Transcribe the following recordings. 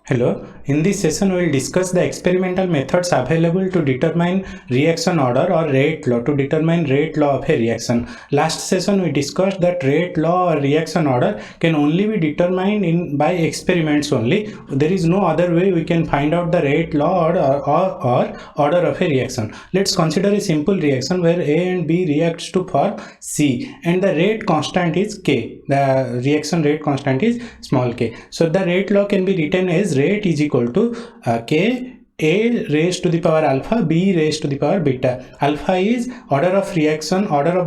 Hello, in this session we will discuss the experimental methods available to determine reaction order or rate law, to determine rate law of a reaction. Last session we discussed that rate law or reaction order can only be determined by experiments only. There is no other way we can find out the rate law or order of a reaction. Let's consider a simple reaction where A and B reacts to form C and the rate constant is K. The reaction rate constant is small k. So the rate law can be written as rate is equal to k a raised to the power alpha b raised to the power beta. Alpha is order of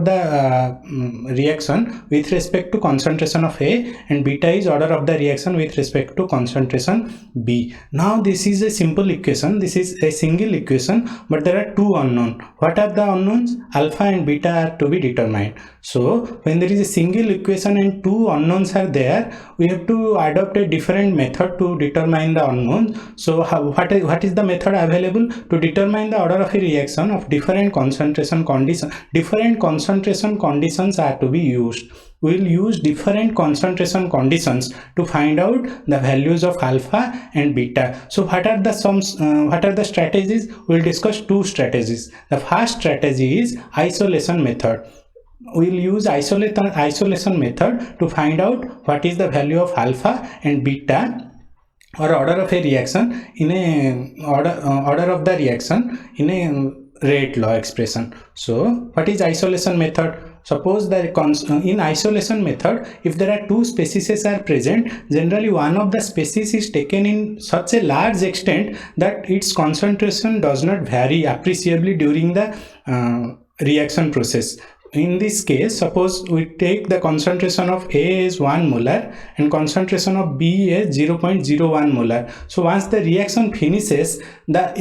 the reaction with respect to concentration of A, and beta is order of the reaction with respect to concentration B. Now this is a simple equation. This is a single equation, but there are two unknowns. What are the unknowns? Alpha and beta are to be determined. So when there is a single equation and two unknowns are there, we have to adopt a different method to determine the unknowns. So what is the method available to determine the order of a reaction of different concentration conditions? Different concentration conditions are to be used. We will use different concentration conditions to find out the values of alpha and beta. So what are the strategies? We will discuss two strategies. The first strategy is isolation method. We will use isolation method to find out what is the value of alpha and beta, or order of a reaction in a order of the reaction in a rate law expression. So what is isolation method? Suppose that in isolation method, if there are two species are present, generally one of the species is taken in such a large extent that its concentration does not vary appreciably during the reaction process. In this case, suppose we take the concentration of A as 1 molar and concentration of B as 0.01 molar. So once the reaction finishes, the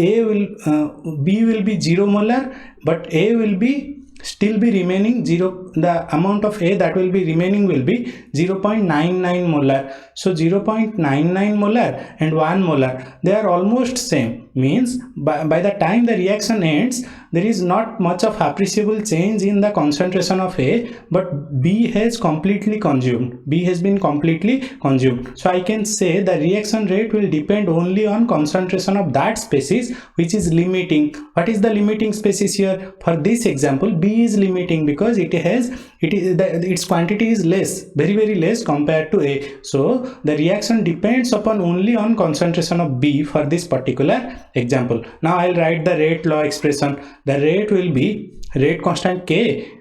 B will be 0 molar, but A will be still be remaining 0. The amount of A that will be remaining will be 0.99 molar. So 0.99 molar and 1 molar, they are almost same. Means by the time the reaction ends, there is not much of appreciable change in the concentration of A, but B has completely consumed. B has been completely consumed. So I can say the reaction rate will depend only on concentration of that species which is limiting. What is the limiting species here? For this example, B is limiting because its quantity is less, very less compared to A. So the reaction depends upon only on concentration of B for this particular example. Now I'll write the rate law expression. The rate will be rate constant K,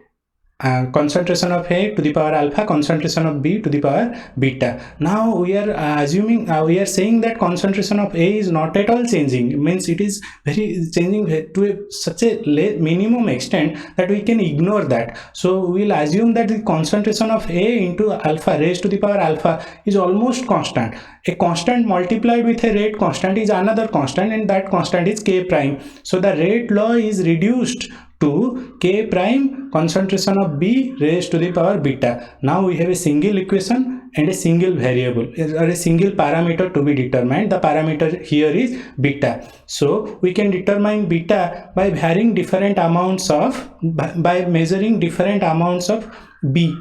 concentration of A to the power alpha, concentration of B to the power beta. Now we are assuming, we are saying that concentration of A is not at all changing. It means it is changing to such a minimum extent that we can ignore that. So we will assume that the concentration of A into alpha raised to the power alpha is almost constant. A constant multiplied with a rate constant is another constant, and that constant is K prime. So the rate law is reduced to K prime concentration of B raised to the power beta. Now we have a single equation and a single variable or a single parameter to be determined. The parameter here is beta. So we can determine beta by varying different amounts of, by measuring different amounts of B,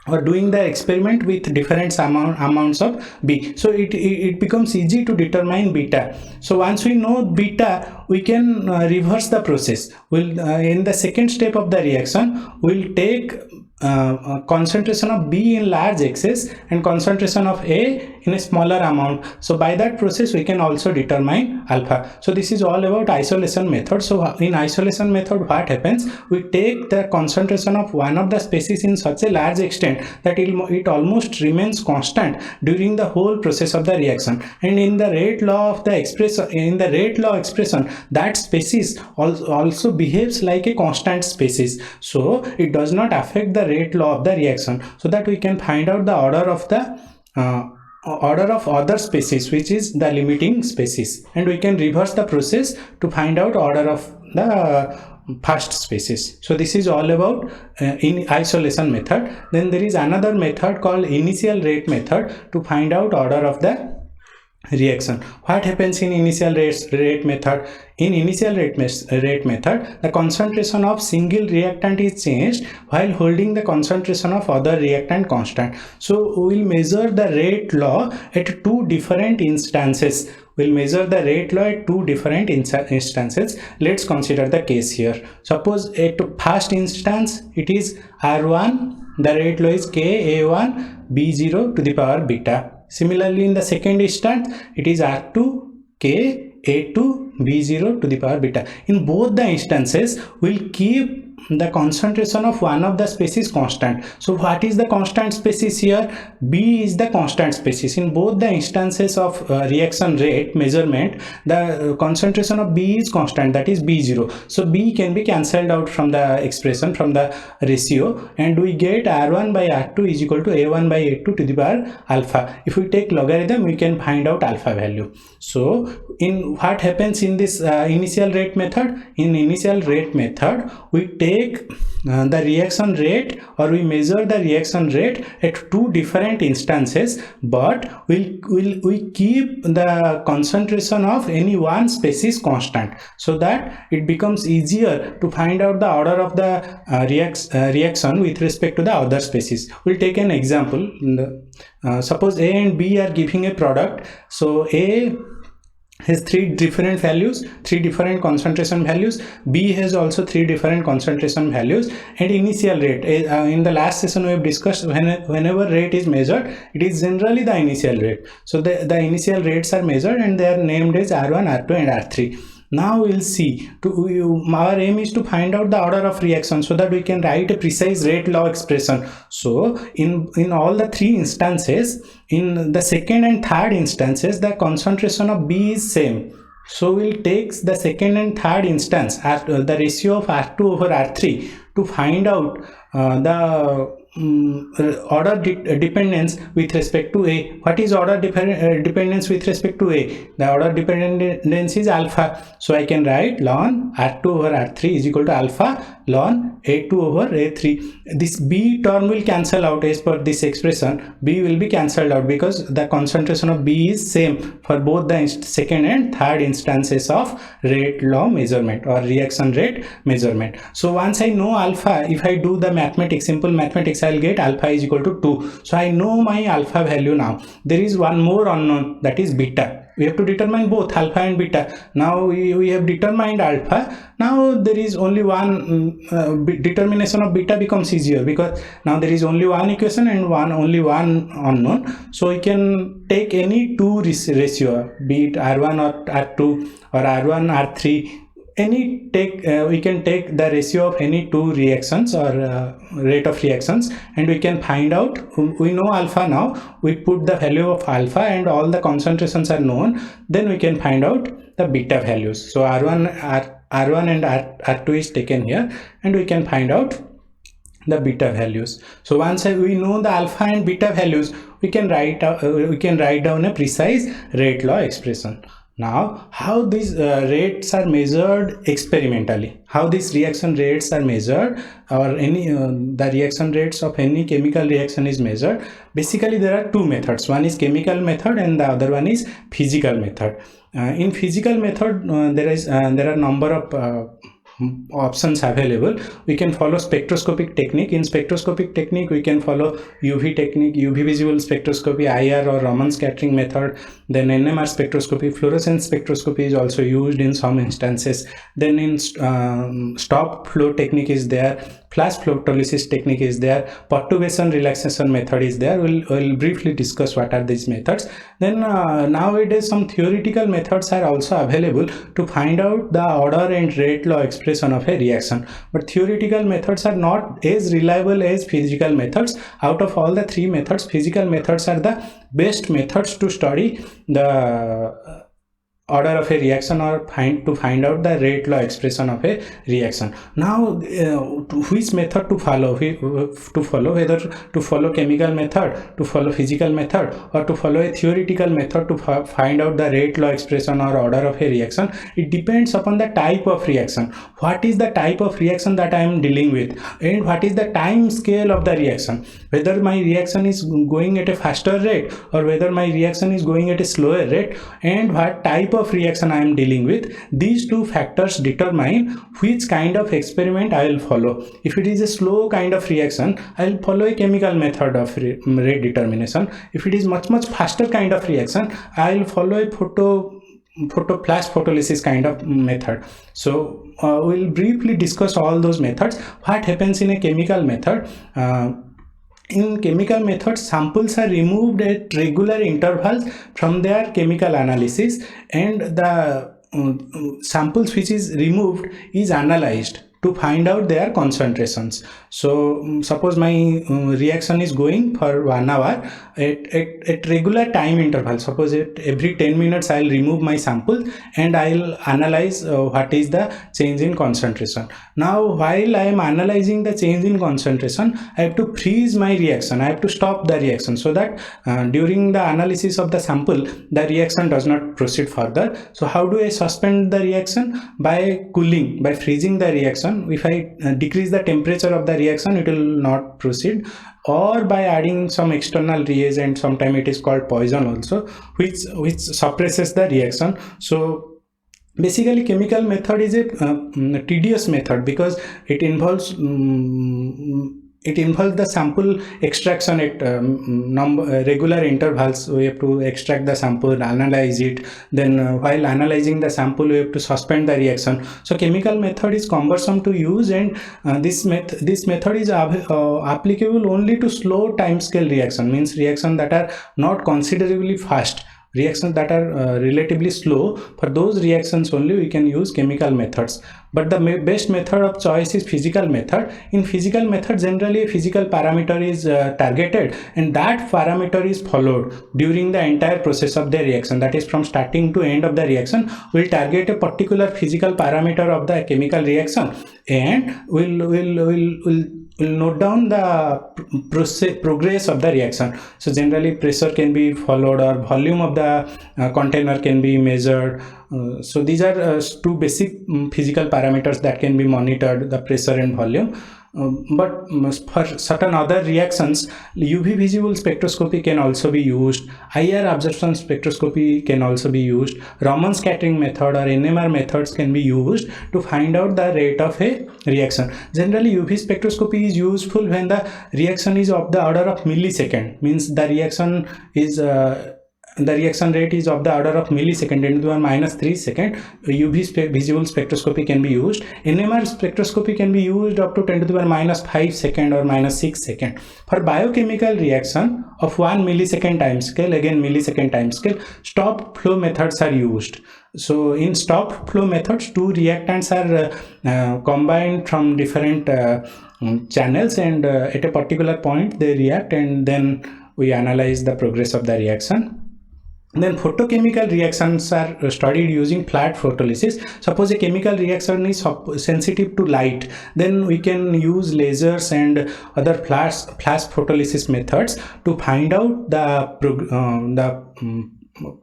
or doing the experiment with different amounts of B. So it becomes easy to determine beta. So once we know beta, we can reverse the process. In the second step of the reaction, we'll take concentration of B in large excess and concentration of A in a smaller amount. So by that process we can also determine alpha. So this is all about isolation method. So in isolation method, what happens? We take the concentration of one of the species in such a large extent that it almost remains constant during the whole process of the reaction. And in the rate law expression, that species also behaves like a constant species. So it does not affect the rate law of the reaction, so that we can find out the order of other species, which is the limiting species, and we can reverse the process to find out order of the first species. So this is all about in isolation method. Then there is another method called initial rate method to find out order of the reaction. What happens in initial rate method? In initial rate method, the concentration of single reactant is changed while holding the concentration of other reactant constant. So we will measure the rate law at two different instances. We'll measure the rate law at two different instances. Let's consider the case here. Suppose at first instance it is R1, the rate law is Ka1 B0 to the power beta. Similarly, in the second instance, it is R2 K A2 B0 to the power beta. In both the instances, we'll keep the concentration of one of the species constant. So what is the constant species here? B is the constant species. In both the instances of reaction rate measurement, the concentration of B is constant, that is B0. So B can be cancelled out from the expression, from the ratio, and we get R1 by R2 is equal to A1 by A2 to the power alpha. If we take logarithm, we can find out alpha value. So in what happens in this initial rate method? In initial rate method, we take the reaction rate, or we measure the reaction rate at two different instances, but we keep the concentration of any one species constant, so that it becomes easier to find out the order of the reaction with respect to the other species. We'll take an example. Suppose A and B are giving a product. So A has three different values, three different concentration values. B has also three different concentration values, and initial rate, in the last session we have discussed, whenever rate is measured, it is generally the initial rate. So the initial rates are measured and they are named as R1, R2 and R3. Now we'll see, our aim is to find out the order of reaction so that we can write a precise rate law expression. So in all the three instances, in the second and third instances, the concentration of B is same. So we'll take the second and third instance at the ratio of R2 over R3 to find out the order dependence with respect to A. What is order dependence with respect to A? The order dependence is alpha. So I can write ln R2 over R3 is equal to alpha ln A2 over A3. This B term will cancel out as per this expression. B will be cancelled out because the concentration of B is same for both the second and third instances of rate law measurement or reaction rate measurement. So once I know alpha, if I do the mathematics, simple mathematics, I'll get alpha is equal to 2. So I know my alpha value now. There is one more unknown, that is beta. We have to determine both alpha and beta. Now we have determined alpha. Now there is only one determination of beta becomes easier, because now there is only one equation and only one unknown. So we can take any two ratio, be it R1 or R2 or R1 R3. We can take the ratio of any two reactions or rate of reactions, and we can find out. We know alpha now, we put the value of alpha and all the concentrations are known, then we can find out the beta values. So R1 and R2 is taken here, and we can find out the beta values. So once we know the alpha and beta values, we can write down a precise rate law expression. Now, how these rates are measured experimentally, how these reaction rates are measured, or any the reaction rates of any chemical reaction is measured. Basically, there are two methods. One is chemical method and the other one is physical method. In physical method, there are number of options available. We can follow spectroscopic technique. In spectroscopic technique, we can follow UV technique, UV visible spectroscopy, IR or Raman scattering method. Then NMR spectroscopy, fluorescence spectroscopy is also used in some instances. Then in stop flow technique is there, flash photolysis technique is there, perturbation relaxation method is there. We'll briefly discuss what are these methods. Then nowadays some theoretical methods are also available to find out the order and rate law expression of a reaction, but theoretical methods are not as reliable as physical methods. Out of all the three methods, physical methods are the best methods to study the order of a reaction, or find out the rate law expression of a reaction. Now which method to follow, whether to follow chemical method, to follow physical method, or to follow a theoretical method to find out the rate law expression or order of a reaction, it depends upon the type of reaction. What is the type of reaction that I am dealing with, and what is the time scale of the reaction, whether my reaction is going at a faster rate or whether my reaction is going at a slower rate, and what type of reaction I am dealing with. These two factors determine which kind of experiment I will follow. If it is a slow kind of reaction, I will follow a chemical method of rate determination. If it is much faster kind of reaction, I will follow a flash photolysis kind of method. So we'll briefly discuss all those methods. What happens in a chemical method? In chemical methods, samples are removed at regular intervals from their chemical analysis, and the samples which is removed is analyzed to find out their concentrations. So suppose my reaction is going for 1 hour at regular time interval. Suppose at every 10 minutes I'll remove my sample and I'll analyze what is the change in concentration. Now while I am analyzing the change in concentration, I have to freeze my reaction. I have to stop the reaction so that during the analysis of the sample, the reaction does not proceed further. So how do I suspend the reaction? By cooling, by freezing the reaction. If I decrease the temperature of the reaction, it will not proceed, or by adding some external reagent. Sometimes it is called poison also, which suppresses the reaction. So basically chemical method is a tedious method because it involves the sample extraction at regular intervals. We have to extract the sample, analyze it, then while analyzing the sample we have to suspend the reaction. So chemical method is cumbersome to use, and this method is applicable only to slow time scale reaction, means reaction that are not considerably fast. Reactions that are relatively slow, for those reactions only we can use chemical methods. But the best method of choice is physical method. In physical method, generally a physical parameter is targeted, and that parameter is followed during the entire process of the reaction. That is, from starting to end of the reaction, we'll target a particular physical parameter of the chemical reaction, and we'll note down the progress of the reaction. So generally pressure can be followed, or volume of the container can be measured. So these are two basic physical parameters that can be monitored, the pressure and volume. But for certain other reactions, UV visible spectroscopy can also be used. IR absorption spectroscopy can also be used. Raman scattering method or NMR methods can be used to find out the rate of a reaction. Generally, UV spectroscopy is useful when the reaction is of the order of millisecond, means the reaction is the reaction rate is of the order of millisecond, 10⁻³ second. UV visible spectroscopy can be used. NMR spectroscopy can be used up to 10⁻⁵ second or -6 second. For biochemical reaction of 1 millisecond time scale, again millisecond time scale, stop flow methods are used. So in stop flow methods, two reactants are combined from different channels, and at a particular point they react, and then we analyze the progress of the reaction. Then photochemical reactions are studied using flat photolysis. Suppose a chemical reaction is sensitive to light, then we can use lasers and other flash photolysis methods to find out the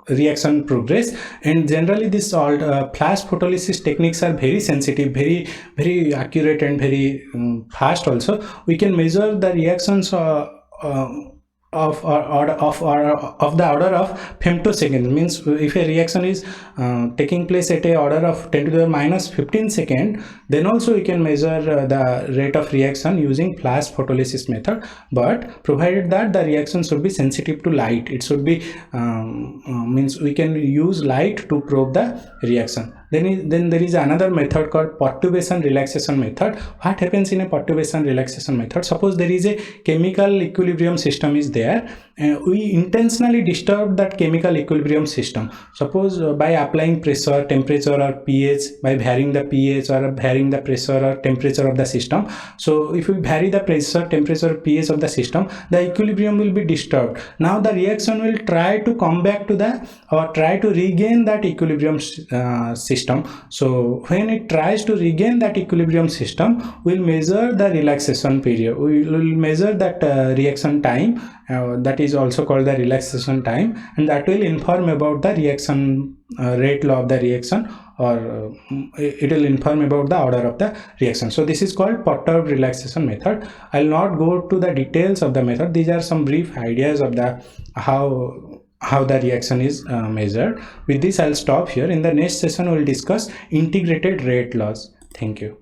reaction progress. And generally this all flash photolysis techniques are very sensitive, very accurate, and very fast also. We can measure the reactions of the order of femtoseconds, means if a reaction is taking place at a order of 10⁻⁻15 second, then also we can measure the rate of reaction using flash photolysis method, but provided that the reaction should be sensitive to light. It should be means we can use light to probe the reaction. Then there is another method called perturbation relaxation method. What happens in a perturbation relaxation method? Suppose there is a chemical equilibrium system is there, we intentionally disturb that chemical equilibrium system. Suppose by applying pressure, temperature or pH, by varying the pH or varying the pressure or temperature of the system. So if we vary the pressure, temperature, pH of the system, the equilibrium will be disturbed. Now the reaction will try to come back to the, or try to regain that equilibrium system. So when it tries to regain that equilibrium system, we'll measure the relaxation period. We will measure that reaction time, that is also called the relaxation time, and that will inform about the reaction rate law of the reaction, or it will inform about the order of the reaction. So this is called perturbed relaxation method. I'll not go to the details of the method. These are some brief ideas of the how the reaction is measured. With this I'll stop here. In the next session we'll discuss integrated rate laws. Thank you.